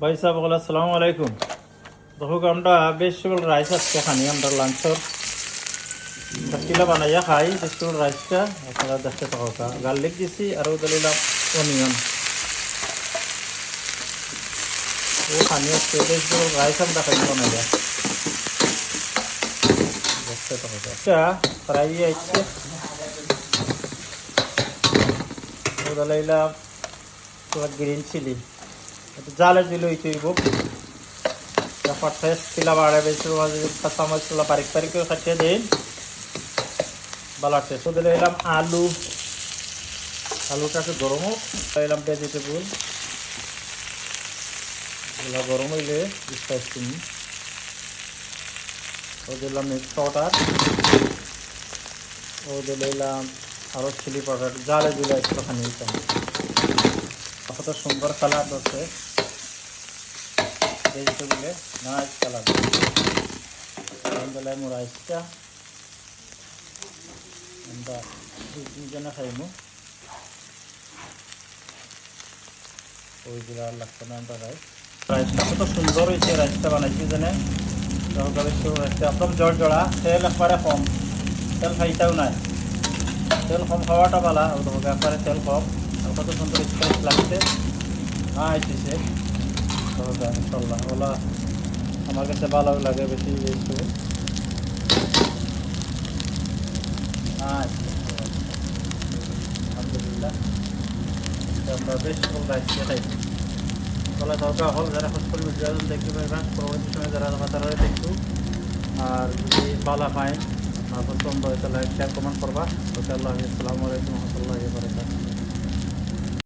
ভাই সাহেব বলে আসসালামু আলাইকুম। দেখো আমরা ভেজিটেবল রাইস আজকে খানি আমরা লাঞ্চর কিলা বানাইয়া খাই ভেজিটেবল রাইসটা। আপনারা দেখতে থাকা গার্লিক দিছি আর দিলাম অনিয়ন। ও খানি আজকে ভেজিটেবল রাইস আমরা খাই বানাইয়া দেখতে থাকা ফ্রাই আইছে। ও দিলাম গ্রিন চিলি জালে দিলে হইতেইব টেস্ট কিলা বাড়ে বেশি কাঁচা মশলা বারিক বারিক করে কাটিয়ে দিন ভালো টেস্ট দিলে এলাম আলুটা একটু গরম হোক এলাম ভেজিটেবল এগুলো গরম হইলে স্পাইসি ও দিলাম মিক্স পাউডার ও দিলাম আরও চিলি পাউডার জালে দিলে একটু খানি দিতাম কত সুন্দর কালার আছে ভেজিটেবলে নাইস কালার দিলাম রাইসটা আমরা দুজনে খাইমু ওইগুলো আর লাগতো না আমরা রাইসটা কত সুন্দর হয়েছে রাইসটা বানাইছি জানে রাইসটা একদম জল জড়া তেল একবারে কম তেল খাইটাও নাই তেল কম খাওয়াটা ভালো একবারে তেল কম আর কত সুন্দর স্পাইস লাগছে আইতেছে ইনশাল্লাহ ওলা আমার কাছে ভালো লাগে বেশি ভেজিটেবল আলহামদুলিল্লাহ আমরা ভেজিটেবল রাইস খাই বলা দরকার হল যারা খোঁজ করবে দেখতে পারবেন পরবর্তী সময় যারা তারা দেখতো আর যদি ভালো পায় পছন্দ হয় তাহলে শেয়ার কমেন্ট করবা। ওকে আল্লাহ আসসালামু আলাইকুম রহমতুল্লাহি ওয়া বারাকাতুহু।